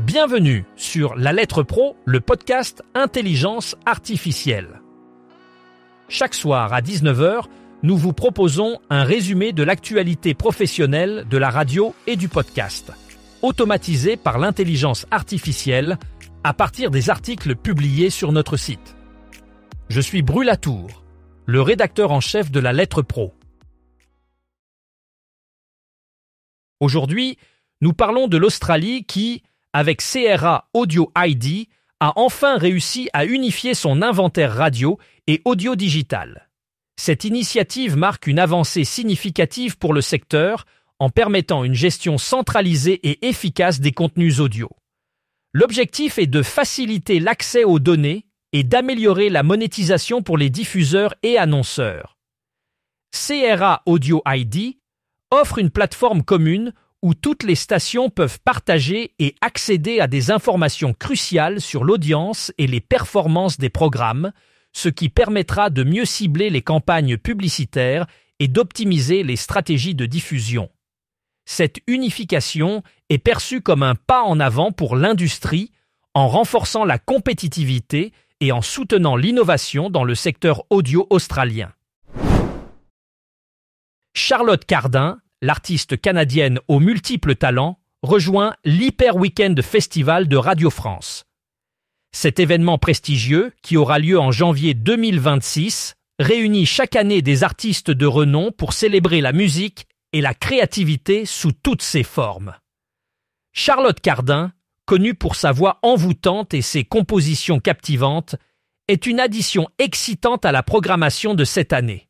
Bienvenue sur La Lettre Pro, le podcast Intelligence Artificielle. Chaque soir à 19h, nous vous proposons un résumé de l'actualité professionnelle de la radio et du podcast, automatisé par l'intelligence artificielle à partir des articles publiés sur notre site. Je suis Bru Latour, le rédacteur en chef de La Lettre Pro. Aujourd'hui, nous parlons de l'Australie qui, avec CRA Audio ID, a enfin réussi à unifier son inventaire radio et audio digital. Cette initiative marque une avancée significative pour le secteur en permettant une gestion centralisée et efficace des contenus audio. L'objectif est de faciliter l'accès aux données et d'améliorer la monétisation pour les diffuseurs et annonceurs. CRA Audio ID offre une plateforme commune où toutes les stations peuvent partager et accéder à des informations cruciales sur l'audience et les performances des programmes, ce qui permettra de mieux cibler les campagnes publicitaires et d'optimiser les stratégies de diffusion. Cette unification est perçue comme un pas en avant pour l'industrie en renforçant la compétitivité et en soutenant l'innovation dans le secteur audio australien. Charlotte Cardin, l'artiste canadienne aux multiples talents, rejoint l'Hyper Weekend Festival de Radio France. Cet événement prestigieux, qui aura lieu en janvier 2026, réunit chaque année des artistes de renom pour célébrer la musique et la créativité sous toutes ses formes. Charlotte Cardin, connue pour sa voix envoûtante et ses compositions captivantes, est une addition excitante à la programmation de cette année.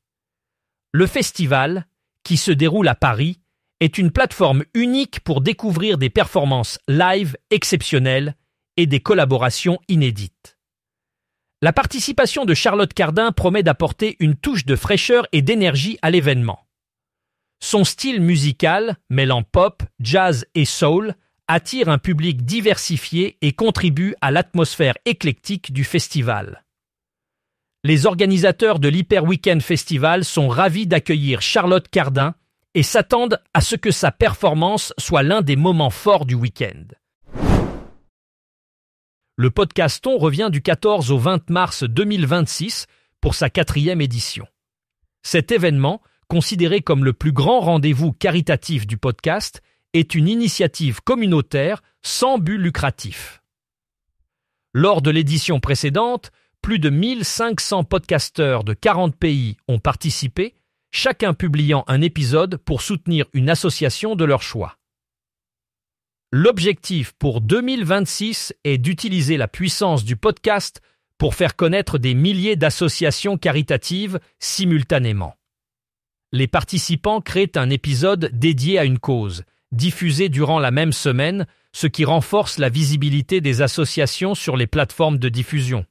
Le festival, qui se déroule à Paris, est une plateforme unique pour découvrir des performances live exceptionnelles et des collaborations inédites. La participation de Charlotte Cardin promet d'apporter une touche de fraîcheur et d'énergie à l'événement. Son style musical, mêlant pop, jazz et soul, attire un public diversifié et contribue à l'atmosphère éclectique du festival. Les organisateurs de l'Hyper Weekend Festival sont ravis d'accueillir Charlotte Cardin et s'attendent à ce que sa performance soit l'un des moments forts du week-end. Le podcaston revient du 14 au 20 mars 2026 pour sa 4e édition. Cet événement, considéré comme le plus grand rendez-vous caritatif du podcast, est une initiative communautaire sans but lucratif. Lors de l'édition précédente, plus de 1500 podcasteurs de 40 pays ont participé, chacun publiant un épisode pour soutenir une association de leur choix. L'objectif pour 2026 est d'utiliser la puissance du podcast pour faire connaître des milliers d'associations caritatives simultanément. Les participants créent un épisode dédié à une cause, diffusé durant la même semaine, ce qui renforce la visibilité des associations sur les plateformes de diffusion.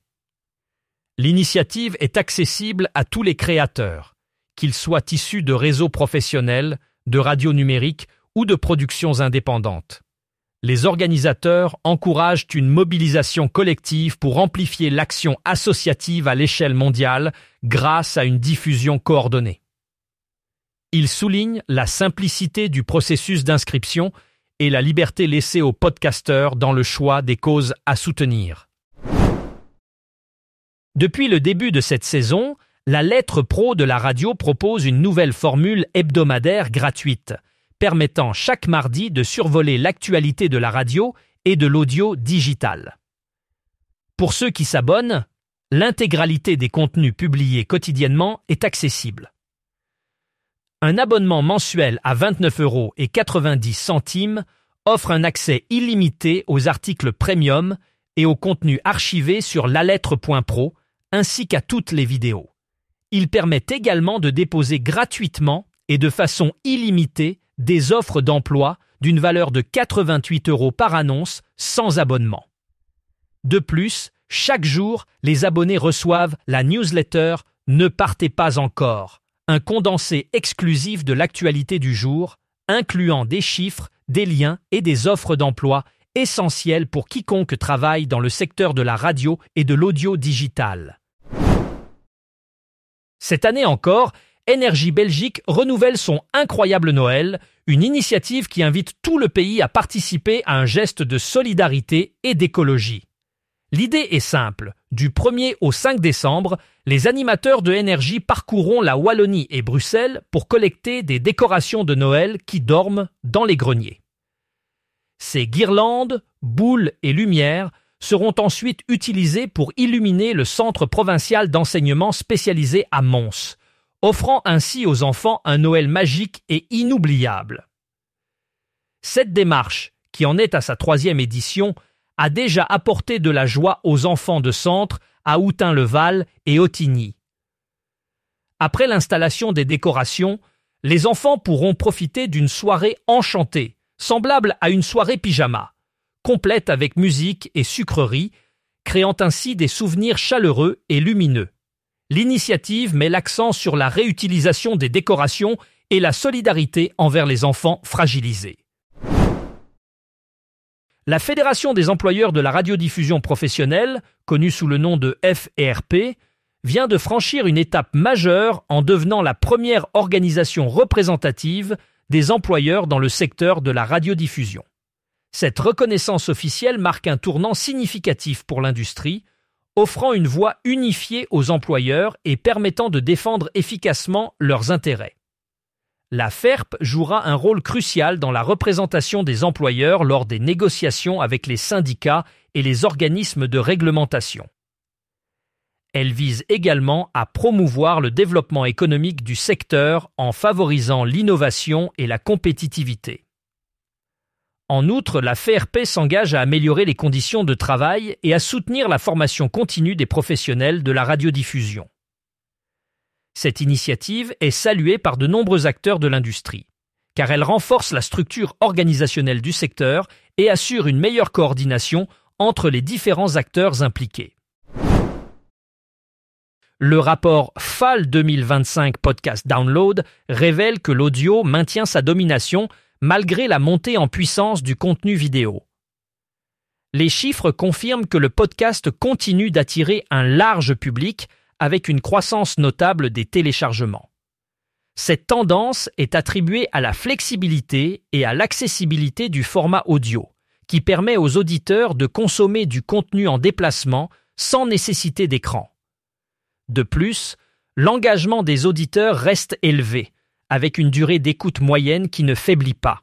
L'initiative est accessible à tous les créateurs, qu'ils soient issus de réseaux professionnels, de radios numériques ou de productions indépendantes. Les organisateurs encouragent une mobilisation collective pour amplifier l'action associative à l'échelle mondiale grâce à une diffusion coordonnée. Ils soulignent la simplicité du processus d'inscription et la liberté laissée aux podcasteurs dans le choix des causes à soutenir. Depuis le début de cette saison, la Lettre Pro de la radio propose une nouvelle formule hebdomadaire gratuite, permettant chaque mardi de survoler l'actualité de la radio et de l'audio digital. Pour ceux qui s'abonnent, l'intégralité des contenus publiés quotidiennement est accessible. Un abonnement mensuel à 29,90 € offre un accès illimité aux articles premium et aux contenus archivés sur lalettre.pro, ainsi qu'à toutes les vidéos. Il permet également de déposer gratuitement et de façon illimitée des offres d'emploi d'une valeur de 88 € par annonce sans abonnement. De plus, chaque jour, les abonnés reçoivent la newsletter « Ne partez pas encore », un condensé exclusif de l'actualité du jour, incluant des chiffres, des liens et des offres d'emploi essentielles pour quiconque travaille dans le secteur de la radio et de l'audio digital. Cette année encore, Énergie Belgique renouvelle son Incroyable Noël, une initiative qui invite tout le pays à participer à un geste de solidarité et d'écologie. L'idée est simple. Du 1er au 5 décembre, les animateurs de Énergie parcourront la Wallonie et Bruxelles pour collecter des décorations de Noël qui dorment dans les greniers. Ces guirlandes, boules et lumières seront ensuite utilisées pour illuminer le centre provincial d'enseignement spécialisé à Mons, offrant ainsi aux enfants un Noël magique et inoubliable. Cette démarche, qui en est à sa 3e édition, a déjà apporté de la joie aux enfants de centre à Houtin-le-Val et Ottigny. Après l'installation des décorations, les enfants pourront profiter d'une soirée enchantée, semblable à une soirée pyjama, complète avec musique et sucreries, créant ainsi des souvenirs chaleureux et lumineux. L'initiative met l'accent sur la réutilisation des décorations et la solidarité envers les enfants fragilisés. La Fédération des employeurs de la radiodiffusion professionnelle, connue sous le nom de FERP, vient de franchir une étape majeure en devenant la première organisation représentative des employeurs dans le secteur de la radiodiffusion. Cette reconnaissance officielle marque un tournant significatif pour l'industrie, offrant une voix unifiée aux employeurs et permettant de défendre efficacement leurs intérêts. La FERP jouera un rôle crucial dans la représentation des employeurs lors des négociations avec les syndicats et les organismes de réglementation. Elle vise également à promouvoir le développement économique du secteur en favorisant l'innovation et la compétitivité. En outre, la FERP s'engage à améliorer les conditions de travail et à soutenir la formation continue des professionnels de la radiodiffusion. Cette initiative est saluée par de nombreux acteurs de l'industrie, car elle renforce la structure organisationnelle du secteur et assure une meilleure coordination entre les différents acteurs impliqués. Le rapport FAL 2025 Podcast Download révèle que l'audio maintient sa domination malgré la montée en puissance du contenu vidéo. Les chiffres confirment que le podcast continue d'attirer un large public avec une croissance notable des téléchargements. Cette tendance est attribuée à la flexibilité et à l'accessibilité du format audio, qui permet aux auditeurs de consommer du contenu en déplacement sans nécessité d'écran. De plus, l'engagement des auditeurs reste élevé, avec une durée d'écoute moyenne qui ne faiblit pas.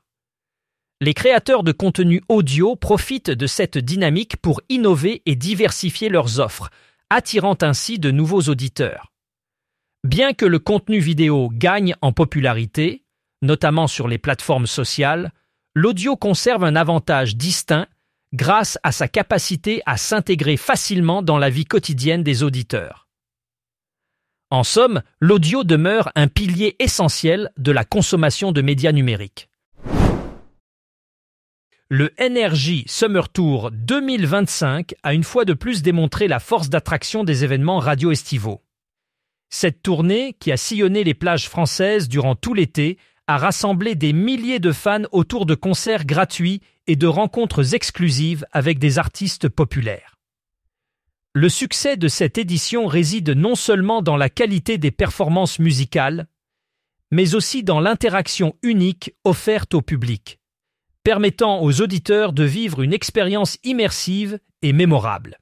Les créateurs de contenu audio profitent de cette dynamique pour innover et diversifier leurs offres, attirant ainsi de nouveaux auditeurs. Bien que le contenu vidéo gagne en popularité, notamment sur les plateformes sociales, l'audio conserve un avantage distinct grâce à sa capacité à s'intégrer facilement dans la vie quotidienne des auditeurs. En somme, l'audio demeure un pilier essentiel de la consommation de médias numériques. Le Energy Summer Tour 2025 a une fois de plus démontré la force d'attraction des événements radio-estivaux. Cette tournée, qui a sillonné les plages françaises durant tout l'été, a rassemblé des milliers de fans autour de concerts gratuits et de rencontres exclusives avec des artistes populaires. Le succès de cette édition réside non seulement dans la qualité des performances musicales, mais aussi dans l'interaction unique offerte au public, permettant aux auditeurs de vivre une expérience immersive et mémorable.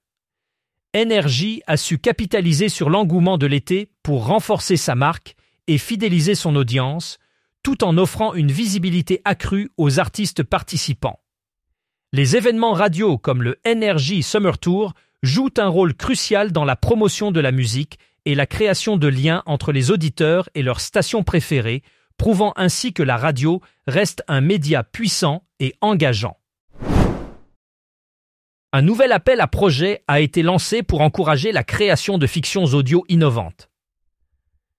Énergie a su capitaliser sur l'engouement de l'été pour renforcer sa marque et fidéliser son audience, tout en offrant une visibilité accrue aux artistes participants. Les événements radio comme le Energy Summer Tour jouent un rôle crucial dans la promotion de la musique et la création de liens entre les auditeurs et leurs stations préférées, prouvant ainsi que la radio reste un média puissant et engageant. Un nouvel appel à projets a été lancé pour encourager la création de fictions audio innovantes.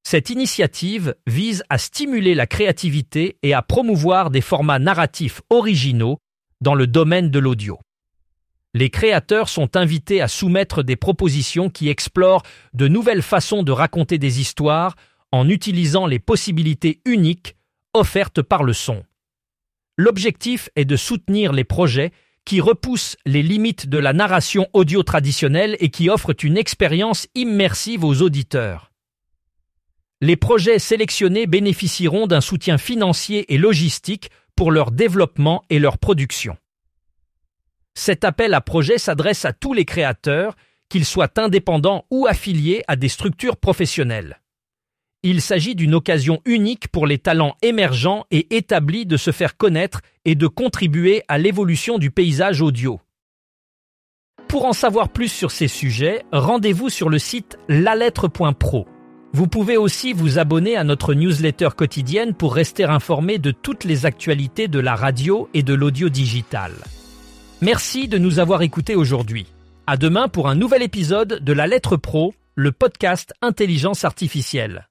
Cette initiative vise à stimuler la créativité et à promouvoir des formats narratifs originaux dans le domaine de l'audio. Les créateurs sont invités à soumettre des propositions qui explorent de nouvelles façons de raconter des histoires en utilisant les possibilités uniques offertes par le son. L'objectif est de soutenir les projets qui repoussent les limites de la narration audio traditionnelle et qui offrent une expérience immersive aux auditeurs. Les projets sélectionnés bénéficieront d'un soutien financier et logistique pour leur développement et leur production. Cet appel à projet s'adresse à tous les créateurs, qu'ils soient indépendants ou affiliés à des structures professionnelles. Il s'agit d'une occasion unique pour les talents émergents et établis de se faire connaître et de contribuer à l'évolution du paysage audio. Pour en savoir plus sur ces sujets, rendez-vous sur le site lalettre.pro. Vous pouvez aussi vous abonner à notre newsletter quotidienne pour rester informé de toutes les actualités de la radio et de l'audio digital. Merci de nous avoir écoutés aujourd'hui. À demain pour un nouvel épisode de La Lettre Pro, le podcast Intelligence Artificielle.